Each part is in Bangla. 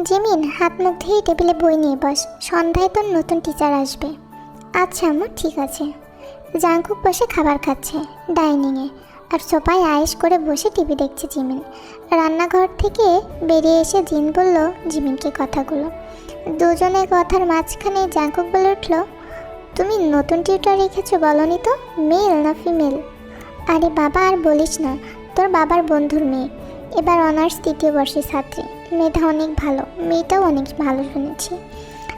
জিমিন, হাত মুখ ধুয়ে টেবিলে বই নিয়ে বস, সন্ধ্যায় তোর নতুন টিচার আসবে। আচ্ছা আম্মু, ঠিক আছে। জাংকুক বসে খাবার খাচ্ছে ডাইনিংয়ে, আর সোফায় আয়েশ করে বসে টিভি দেখছে জিমিন। রান্নাঘর থেকে বেরিয়ে এসে জিন বলল জিমিনকে কথাগুলো। দুজনের কথার মাঝখানে জাংকুক বলে উঠল, তুমি নতুন টিউটর রেখেছো বলনি তো, মেল না ফিমেল? আরে বাবা, আর বলিস না, তোর বাবার বন্ধুর মেয়ে, এবার অনার্স 3য় বর্ষের ছাত্রী। মেয়েটা অনেক ভালো, মেয়েটাও অনেক ভালো শুনেছি।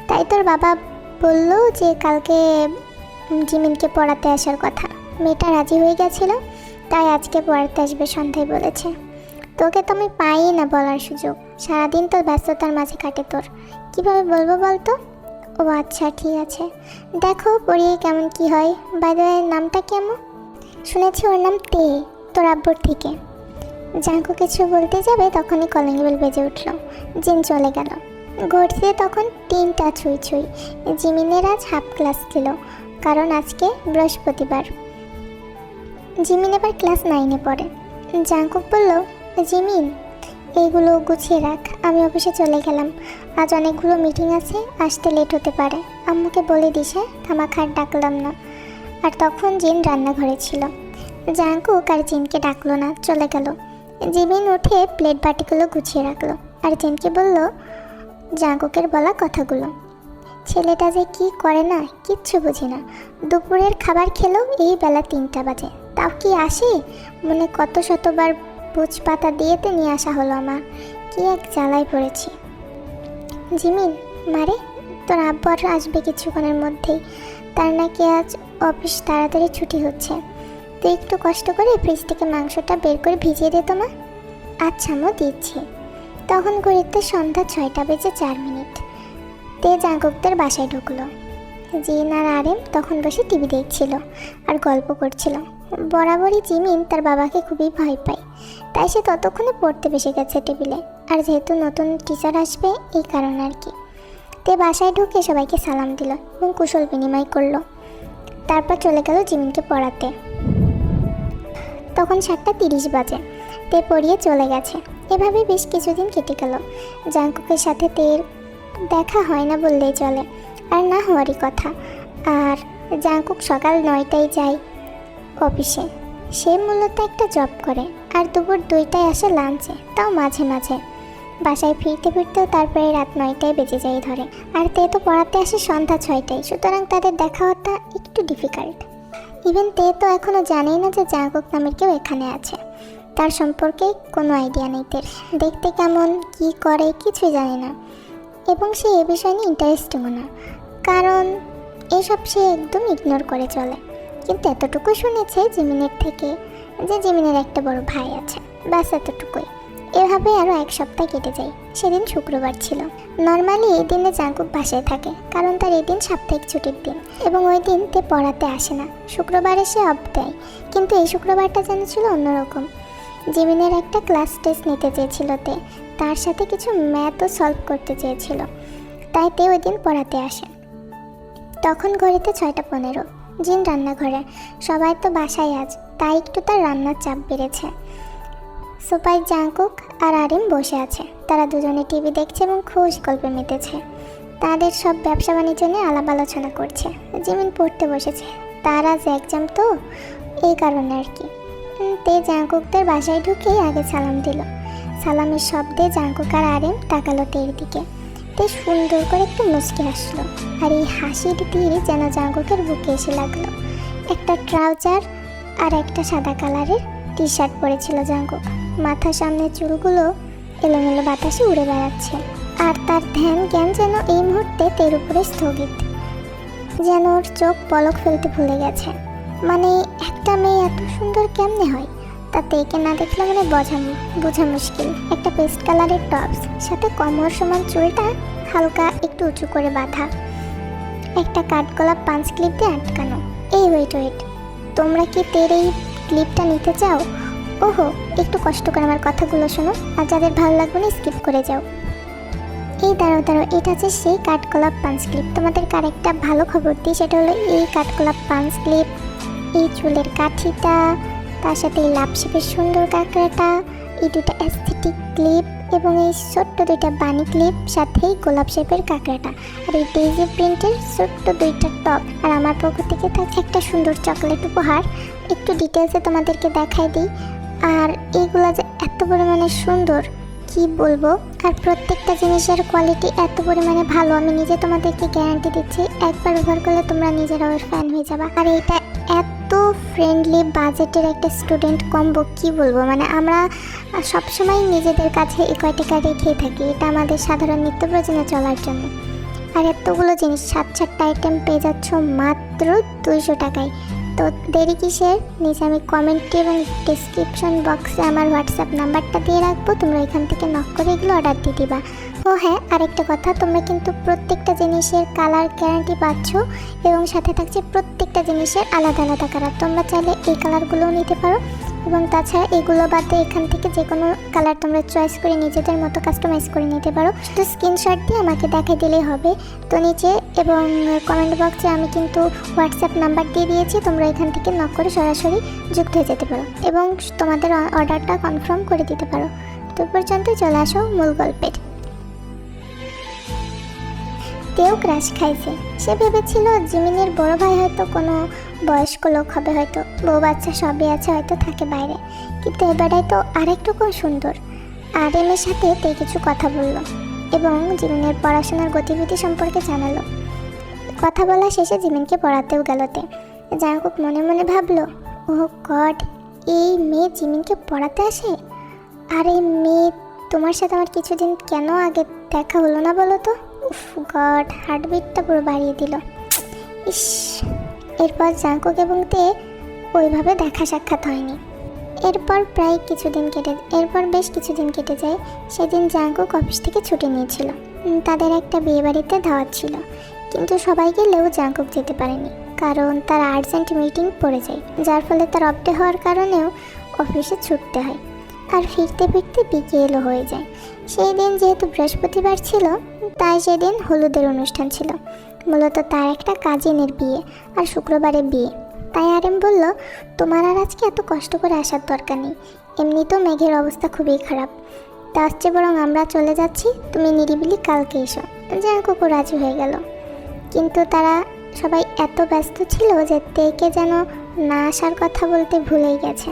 তাই তোর বাবা বলল যে কালকে জিমিনকে পড়াতে আসার কথা। মেয়েটা রাজি হয়ে গেছিল, তাই আজকে পড়াতে আসবে সন্ধ্যায় বলেছে। তোকে তো আমি পাই না বলার সুযোগ, সারাদিন তোর ব্যস্ততার মাঝে কাটে তোর, কিভাবে বলবো বলতো? ও আচ্ছা, ঠিক আছে, দেখো পড়িয়ে কেমন কি হয়। বাইরে নামটা কেমন? শুনেছি ওর নাম তে, তোর আব্বুর থেকে। জাঙ্কু কিছু বলতে যাবে তখনই কলিং বেল বেজে উঠল। জিন চলে গেল। ঘড়িতে তখন 3টা ছুঁই ছুঁই। জিমিনের আজ হাফ ক্লাস ছিল, কারণ আজকে বৃহস্পতিবার। জিমিন এবার ক্লাস 9-এ পড়ে। জাঙ্কুক বলল, জিমিন এইগুলো গুছিয়ে রাখ, আমি অফিসে চলে গেলাম, আজ অনেকগুলো মিটিং আছে, আসতে লেট হতে পারে। আম্মুকে বলে দিস, হ্যাঁ, থামাখার ডাকলাম না। আর তখন জিন রান্নাঘরে ছিল। জাঙ্কুক আর জিনকে ডাকলো না, চলে গেল। জিমিন উঠে প্লেট বাটিগুলো গুছিয়ে রাখলো, আর জিনকে বলল জাঙ্কুকের বলা কথাগুলো। ছেলেটা যে কি করে না, কিচ্ছু বুঝি না। দুপুরের খাবার খেলো এই বেলা 3টা বাজে, তাও কি আসে? মনে কত শতবার বুঝ পাতা দিয়েতে নিয়ে আসা হলো আমার, কি এক জ্বালায় পড়েছি। জিমিন, মারে তোর আব্বু আর আসবে কিছুক্ষণের মধ্যেই, তার নাকি আজ অফিস তাড়াতাড়ি ছুটি হচ্ছে। তুই একটু কষ্ট করে ফ্রিজ থেকে মাংসটা বের করে ভিজিয়ে দে তো মা। আচ্ছা মো, দিচ্ছি। তখন ঘড়িতে সন্ধ্যা 6টা বেজে 4 মিনিট। তে জাঙ্কুকদের বাসায় ঢুকলো। জিন আর আরেম তখন বসে টিভি দেখছিল আর গল্প করছিল। বরাবরই জিমিন তার বাবাকে খুবই ভয় পায়, তাই সে ততক্ষণে পড়তে বসে গেছে টেবিলে। আর যেহেতু নতুন টিচার আসবে, এই কারণে আর কি। তে বাসায় ঢুকে সবাইকে সালাম দিল এবং কুশল বিনিময় করলো। তারপর চলে গেল জিমিনকে পড়াতে। তখন 7:30 বাজে। তে পড়িয়ে চলে গেছে। এভাবে বেশ কিছুদিন কেটে গেল। জাঙ্কুকের সাথে তের দেখা হয় না বললেই চলে, আর না হওয়ারই কথা। আর জাঙ্কুক সকাল 9টায় যায় অফিসে। সে মূলত একটা জব করে, আর দুপুর 2টায় আসে লাঞ্চে, তাও মাঝে মাঝে। বাসায় ফিরতে ফিরতেও তারপরে রাত 9টায় বেজে যায় ধরে। আর তে তো পড়াতে আসে সন্ধ্যা 6টায়, সুতরাং তাদের দেখা হওয়াটা একটু ডিফিকাল্ট। ইভেন তে তো এখনও জানেই না যে জাঙ্কুক নামের কেউ এখানে আছে। তার সম্পর্কে কোনো আইডিয়া নেই তের, দেখতে কেমন, কি করে, কিছুই জানে না। এবং সে এ বিষয় নিয়ে ইন্টারেস্টিংও না, কারণ এসব সে একদম ইগনোর করে চলে। কিন্তু এতটুকু শুনেছে জিমিনের থেকে যে জিমিনের একটা বড় ভাই আছে, ব্যাস এতটুকুই। এভাবে আরও 1 সপ্তাহ কেটে যায়। সেদিন শুক্রবার ছিল। নর্মালি এই দিনে জাঙ্কুক বাসায় থাকে, কারণ তার এই দিন সাপ্তাহিক ছুটির দিন, এবং ওই দিন তে পড়াতে আসে না। শুক্রবারে সে অফ দেয়, কিন্তু এই শুক্রবারটা যেন ছিল অন্যরকম। জিমিনের একটা ক্লাস টেস্ট নিতে চেয়েছিল তে, তার সাথে কিছু ম্যাথও সলভ করতে চেয়েছিল, তাই তে ওই দিন পড়াতে আসে। তখন ঘড়িতে 6:15। জিন রান্নাঘরে, সবাই তো বাসায় আজ, তাই একটু তার রান্নার চাপ বেড়েছে। সোফায় জাঙ্কুক আর আরিম বসে আছে। তারা দুজনে টিভি দেখছে এবং খুশ গল্পে মেতেছে। তাদের সব ব্যবসা বাণিজ্য নিয়ে আলাপ আলোচনা করছে। জিমিন পড়তে বসেছে, তার আজ এক্সাম তো, এই কারণে আর কি। তে জাঙ্কুকদের বাসায় ঢুকে আগে সালাম দিল। সালামের শব্দে জাঙ্কুক আর আরিম তাকালো তের দিকে। তে সুন্দর করে একটু মুচকি হাসলো, আর এই হাসির তীর যেন জাঙ্কুকের বুকে এসে লাগলো। একটা ট্রাউজার আর একটা সাদা কালারের টি-শার্ট পরেছিল জাঙ্কুক। মাথার সামনের চুলগুলো এলোমেলো বাতাসে উড়ে বেড়াচ্ছে, আর তার ধ্যান জ্ঞান যেন এই মুহূর্তে তের উপরে স্থগিত, যেন ওর চোখ পলক ফেলতে ভুলে গেছে। মানে একটা মেয়ে এত সুন্দর কেমনে হয়, তাতে একে না দেখলে মানে বোঝা মুশকিল। একটা পেস্ট কালারের টপস, সাথে কমর সমান চুলটা হালকা একটু উঁচু করে বাঁধা, একটা কাঠগোলাপ পাঞ্চ ক্লিপ দিয়ে আটকানো। এই ওয়েট, তোমরা কি তের এই ক্লিপটা নিতে চাও? ওহো, একটু কষ্ট করে আমার কথাগুলো শোনো, আর যাদের ভালো লাগবে না স্কিপ করে যাও। এই দাঁড়াও, এটা হচ্ছে সেই কাঠগোলাপ পাঞ্চ ক্লিপ। তোমাদের আরেকটা ভালো খবর দিই, সেটা হলো এই কাঠগোলাপ পাঞ্চ ক্লিপ, এই চুলের কাঠিটা, তার সাথে এই লাভ শেপের সুন্দর কাঁকড়াটা, এই দুটো অ্যাস্থেটিক ক্লিপ এবং এই ছোট্ট দুইটা বানি ক্লিপ, সাথেই গোলাপ শেপের কাঁকড়াটা, আর এই ডেইজি প্রিন্টের ছোট্ট দুইটা টপ, আর আমার পক্ষ থেকে থাকছে একটা সুন্দর চকলেট উপহার। একটু ডিটেলসে তোমাদেরকে দেখাই দিই। আর এইগুলা যে এত পরিমাণে সুন্দর কি বলবো, আর প্রত্যেকটা জিনিসের কোয়ালিটি এত পরিমাণে ভালো, আমি নিজে তোমাদেরকে গ্যারান্টি দিচ্ছি, একবার ব্যবহার করলে তোমরা নিজেরাও এর ফ্যান হয়ে যাবে। আর এটা এত ফ্রেন্ডলি বাজেটের একটা স্টুডেন্ট কম্বো, কি বলবো, মানে আমরা সবসময় নিজেদের কাছে এই কয়টা রেখেই থাকি, এটা আমাদের সাধারণ নিত্য প্রয়োজনে চলার জন্য। আর এতগুলো জিনিস 7-8টা আইটেম পেয়ে যাচ্ছ মাত্র 200 টাকায়। তো দেরি কিসের, নিচে আমি কমেন্টে এবং ডিসক্রিপশন বক্সে আমার হোয়াটসঅ্যাপ নাম্বারটা দিয়ে রাখবো, তোমরা এখান থেকে নক করে এগুলো অর্ডার দিয়ে দিবা। ও হ্যাঁ, আরেকটা কথা, তোমরা কিন্তু প্রত্যেকটা জিনিসের কালার গ্যারান্টি পাচ্ছ এবং সাথে থাকছে প্রত্যেকটা জিনিসের আলাদা আলাদা কালার। তোমরা চাইলে এই কালারগুলোও নিতে পারো এবং তাছাড়া এগুলো বাদে এখান থেকে যে কোনো কালার তোমরা চয়েস করে নিজেদের মতো কাস্টমাইজ করে নিতে পারো। শুধু স্ক্রিনশট দিয়ে আমাকে দেখাই দিলেই হবে। তো নিচে এবং কমেন্ট বক্সে আমি কিন্তু হোয়াটসঅ্যাপ নাম্বার দিয়ে দিয়েছি, তোমরা এখান থেকে নক করে সরাসরি যুক্ত হয়ে যেতে পারো এবং তোমাদের অর্ডারটা কনফার্ম করে দিতে পারো। তো পর্যন্ত চলে আসো মূল গল্পের। তেও ক্রাশ খাইছে। সে ভেবেছিল জিমিনের বড় ভাই হয়তো কোনো বয়স্ক লোক হবে, হয়তো বউ বাচ্চা সবই আছে, হয়তো থাকে বাইরে, কিন্তু এবারটাই তো আরেকটু খুব সুন্দর। আর এর সাথে তে কিছু কথা বলল এবং জিমিনের পড়াশোনার গতিবিধি সম্পর্কে জানালো। কথা বলা শেষে জিমিনকে পড়াতেও গেল তে। জাঙ্কুক মনে মনে ভাবলো, ও গড, এই মেয়ে জিমিনকে পড়াতে আসে? আর এই মেয়ে তোমার সাথে আমার কিছুদিন কেন আগে দেখা হলো না বলো তো? উফ গড, হার্টবিটটা পুরো বাড়িয়ে দিল। ইস। এরপর জাঙ্কুক এবং তে ওইভাবে দেখা সাক্ষাৎ হয়নি। এরপর বেশ কিছুদিন কেটে যায়। সেদিন জাঙ্কুক অফিস থেকে ছুটি নিয়েছিল, তাদের একটা বিয়ে বাড়িতে দাওয়াত ছিল, কিন্তু সবাই গেলেও জাঙ্কুক যেতে পারেনি, কারণ তার আর্জেন্ট মিটিং পড়ে যায়, যার ফলে তার অফ ডে হওয়ার কারণেও অফিসে ছুটতে হয়। আর ফিরতে ফিরতে বিকেলও হয়ে যায়। সেই দিন যেহেতু বৃহস্পতিবার ছিল, তাই সেদিন হলুদের অনুষ্ঠান ছিল। মূলত তার একটা কাজিনের বিয়ে, আর শুক্রবারে বিয়ে। তাই আরেম বলল, তোমার আর আজকে এত কষ্ট করে আসার দরকার নেই, এমনিতেও মেঘের অবস্থা খুবই খারাপ, তার চেয়ে বরং আমরা চলে যাচ্ছি, তুমি নিরিবিলি কালকে এসো। জাঙ্কুকও রাজি হয়ে গেল, কিন্তু তারা সবাই এত ব্যস্ত ছিল যে তেকে যেন না আসার কথা বলতে ভুলেই গেছে।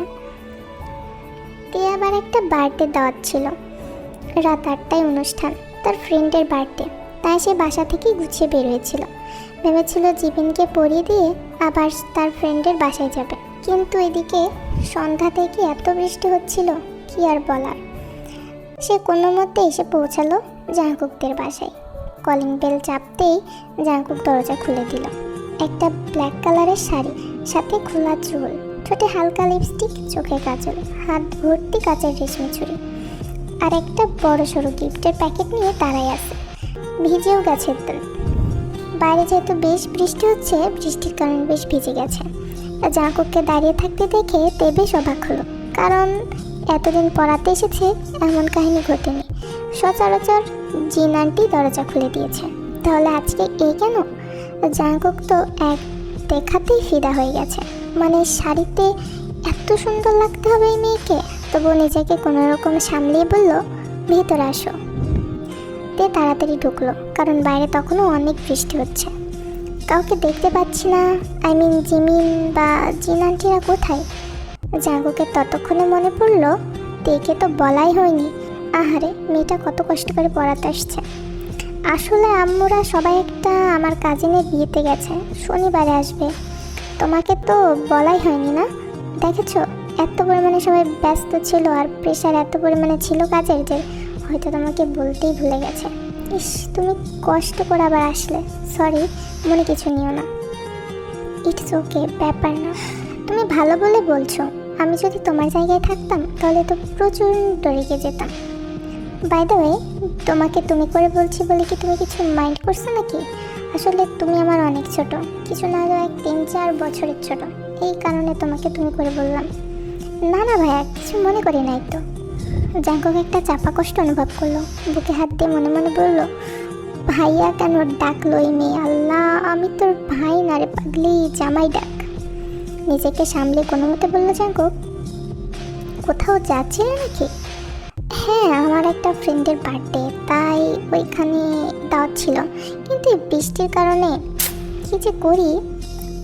তে আবার একটা বার্থডে দাওয়াত ছিল, রাত 8টায় অনুষ্ঠান, তার ফ্রেন্ডের বার্থডে। তাই সে বাসা থেকেই গুছিয়ে বের হয়েছিল, ভেবেছিল জিবিনকে পরিয়ে দিয়ে আবার তার ফ্রেন্ডের বাসায় যাবে। কিন্তু এদিকে সন্ধ্যা থেকে এত বৃষ্টি হচ্ছিল, কি আর বলার। সে কোনো মতে এসে পৌঁছালো জাঙ্কুকদের বাসায়। কলিং বেল চাপতেই জাঙ্কুক দরজা খুলে দিল। একটা ব্ল্যাক কালারের শাড়ি, সাথে খোলা চুল, ঠোঁটে হালকা লিপস্টিক, চোখে কাজল, হাত ভর্তি কাচের রেশমি ছুরি, আর একটা বড় সড়ো গিফটের প্যাকেট নিয়ে দাঁড়ায় আছে। ভিজেও গেছে তো। বাইরে যেহেতু বেশ বৃষ্টি হচ্ছে, বৃষ্টির কারণে বেশ ভিজে গেছে। জাঙ্কুককে দাঁড়িয়ে থাকতে দেখে তে বেশ অবাক হলো, কারণ এতদিন পড়াতে এসেছে এমন কাহিনী ঘটেনি। সচরাচর জিন আন্টি দরজা খুলে দিয়েছে, তাহলে আজকে এই কেন? জাঙ্কুক তো এক দেখাতেই ফিদা হয়ে গেছে, মানে শাড়িতে এত সুন্দর লাগতে হবে এই মেয়েকে। তবুও নিজেকে কোনোরকম সামলিয়ে বলল, ভেতরে আসো। তে তাড়াতাড়ি ঢুকলো, কারণ বাইরে তখনও অনেক বৃষ্টি হচ্ছে। কাউকে দেখতে পাচ্ছি না, জিমিন বা জিন আন্টিরা কোথায়? জাঙ্কুকের ততক্ষণে মনে পড়লো তেকে তো বলাই হয়নি। আহারে, মেয়েটা কত কষ্ট করে পড়াতে আসছে। আসলে আম্মুরা সবাই একটা আমার কাজিনের বিয়েতে গেছে, শনিবারে আসবে। তোমাকে তো বলাই হয়নি না? দেখেছো, এত পরিমাণে সবাই ব্যস্ত ছিল আর প্রেশার এত পরিমাণে ছিল কাজের যে হয়তো তোমাকে বলতেই ভুলে গেছে। ইস, তুমি কষ্ট করে আবার আসলে, সরি, মনে কিছু নিও না। ইটস ওকে, ব্যাপার না। তুমি ভালো বলে বলছো, আমি যদি তোমার জায়গায় থাকতাম তাহলে তো প্রচণ্ড রেগে যেতাম। বাই দ্য ওয়ে, তোমাকে তুমি করে বলছি বলে কি তুমি কিছু মাইন্ড করছো নাকি? আসলে তুমি আমার অনেক ছোট, কিছু না হলেও 3-4 বছরের ছোট, এই কারণে তোমাকে তুমি করে বললাম। না না ভাইয়া, কিছু মনে করি নাই তো। জাঙ্কুক একটা চাপা কষ্ট অনুভব করলো, বুকে হাত দিয়ে মনে মনে বলল, ভাইয়া কেন ডাকলো এই মেয়ে? আল্লাহ, আমি তোর ভাই না রে পাগলি, জামাই ডাক। নিজেকে সামলে কোনো মতে বললো, জাঙ্কুক কোথাও যাচ্ছিলে নাকি? হ্যাঁ, আমার একটা ফ্রেন্ডের বার্থডে, তাই ওইখানে দাওয়াত ছিল, কিন্তু এই বৃষ্টির কারণে কী যে করি।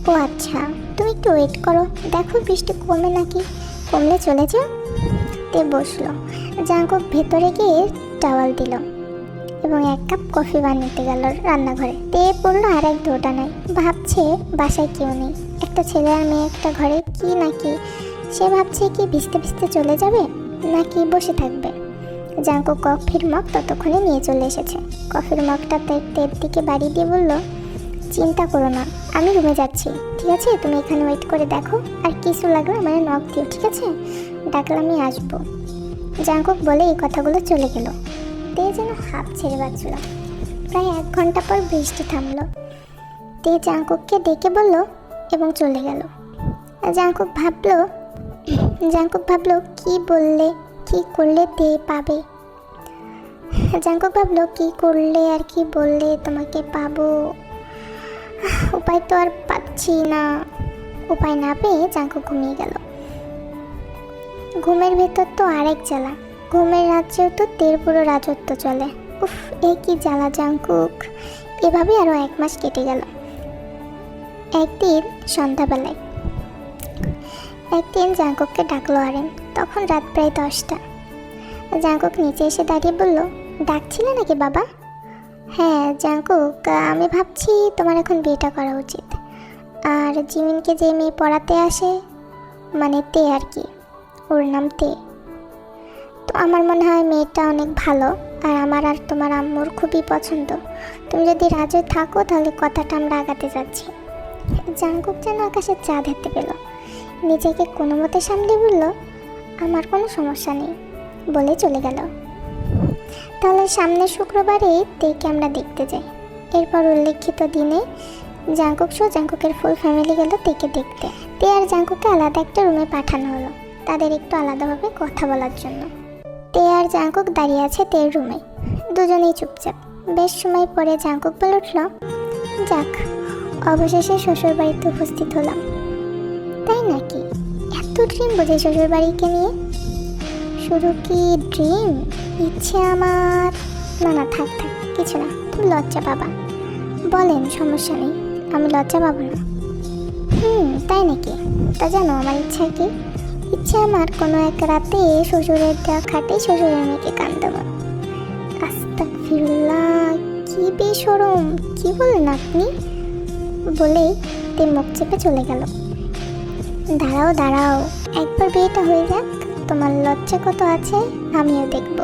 ও আচ্ছা, তুমি একটু ওয়েট করো, দেখো বৃষ্টি কমে নাকি, কমলে চলে যাও। তে বসলো। জাঙ্কুক ভেতরে গিয়ে টাওয়াল দিল এবং 1 কাপ কফি বানাতে গেল রান্নাঘরে। তে পড়লো আর এক দৌড়া নাই, ভাবছে বাসায় কেউ নেই, একটা ছেলে আর মেয়ে একটা ঘরে, কি নাকি সে ভাবছে কি ভিজতে ভিজতে চলে যাবে নাকি বসে থাকবে। জাঙ্কুক কফির মগ ততক্ষণে নিয়ে চলে এসেছে। কফির মগটা তের দিকে বাড়ি দিয়ে বলল, চিন্তা করো না, আমি রুমে যাচ্ছি, ঠিক আছে? তুমি এখানে ওয়েট করে দেখো, আর কিছু লাগলে আমার নক দিও, ঠিক আছে? ডাকলে আমি আসবো। জাঙ্কুক বলে এই কথাগুলো চলে গেল। তে যেন হাঁপ ছেড়ে বাঁচল। প্রায় 1 ঘন্টা পর বৃষ্টি থামলো। তে জাঙ্কুককে ডেকে বলল এবং চলে গেল। জাঙ্কুক ভাবলো কি বললে কি করলে তে পাবে। জাঙ্কুক ভাবলো কি করলে আর কি বললে তোমাকে পাবো, উপায় তো আর পাচ্ছি না। উপায় না পেয়ে জাঙ্কুক ঘুমিয়ে গেল। ঘুমের ভেতর তো আরেক জ্বালা, ঘুমের রাজ্যেও তো তের পুরো রাজত্ব চলে। উফ, এ কি জ্বালা জাঙ্কুক। এভাবে আরও 1 মাস কেটে গেল। একদিন সন্ধ্যাবেলায় জাঙ্কুককে ডাকলো আরেন। তখন রাত প্রায় 10টা। জাঙ্কুক নিচে এসে দাঁড়িয়ে বলল, ডাকছিলে নাকি বাবা? হ্যাঁ জাঙ্কুক, আমি ভাবছি তোমার এখন বিয়েটা করা উচিত। আর জিমিনকে যে মেয়ে পড়াতে আসে, মানে তে আর কি, ওর নাম তে, তো আমার মনে হয় মেয়েটা অনেক ভালো, আর আমার আর তোমার আম্মুর খুবই পছন্দ। তুমি যদি রাজি থাকো তাহলে কথাটা আমরা আগাতে যাচ্ছি। জাঙ্কুক যেন আকাশের চাঁদ হাতে পেল। নিজেকে কোনো মতে সামলে বলল, আমার কোনো সমস্যা নেই, বলে চলে গেল। তাহলে সামনের শুক্রবারে তেকে আমরা দেখতে যাই। এরপর উল্লেখিত দিনে জাঙ্কুক সহ জাঙ্কুকের ফুল ফ্যামিলি গেল তেকে দেখতে। তে আর জাঙ্কুককে আলাদা একটা রুমে পাঠানো হলো তাদের একটু আলাদাভাবে কথা বলার জন্য। তে আর জাঙ্কুক দাঁড়িয়ে আছে তের রুমে, দুজনেই চুপচাপ। বেশ সময় পরে জাঙ্কুক বলে উঠল, যাক, অবশেষে শ্বশুর বাড়িতে উপস্থিত হলাম। তাই নাকি? এত ড্রিম বোঝে শ্বশুর বাড়িকে নিয়ে? শুধু কি ড্রিম, ইচ্ছে আমার? না থাক কিছু না, তুমি লজ্জা পাবা। বলেন, সমস্যা নেই, আমি লজ্জা পাবো না। তাই নাকি? তা জানো আমার ইচ্ছা কি? ইচ্ছে আমার কোনো এক রাতে শ্বশুরের দেওয়া খাটে শ্বশুরের মেয়েকে কান দেবো। আস্তাগফিরুল্লাহ, কি বেশরম, কি বলেন আপনি? বলেই তে মুখ চেপে চলে গেল। দাঁড়াও, একবার বিয়েটা হয়ে যাক, তোমার লজ্জা কত আছে আমিও দেখব,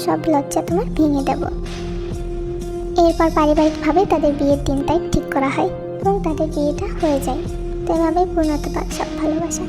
সব লজ্জা তোমার ভেঙে দেব। এরপর পারিবারিকভাবে তাদের বিয়ের দিন তাই ঠিক করা হয় এবং তাদের বিয়েটা হয়ে যায়। তো এভাবেই পূর্ণতা পায় সব ভালোবাসা।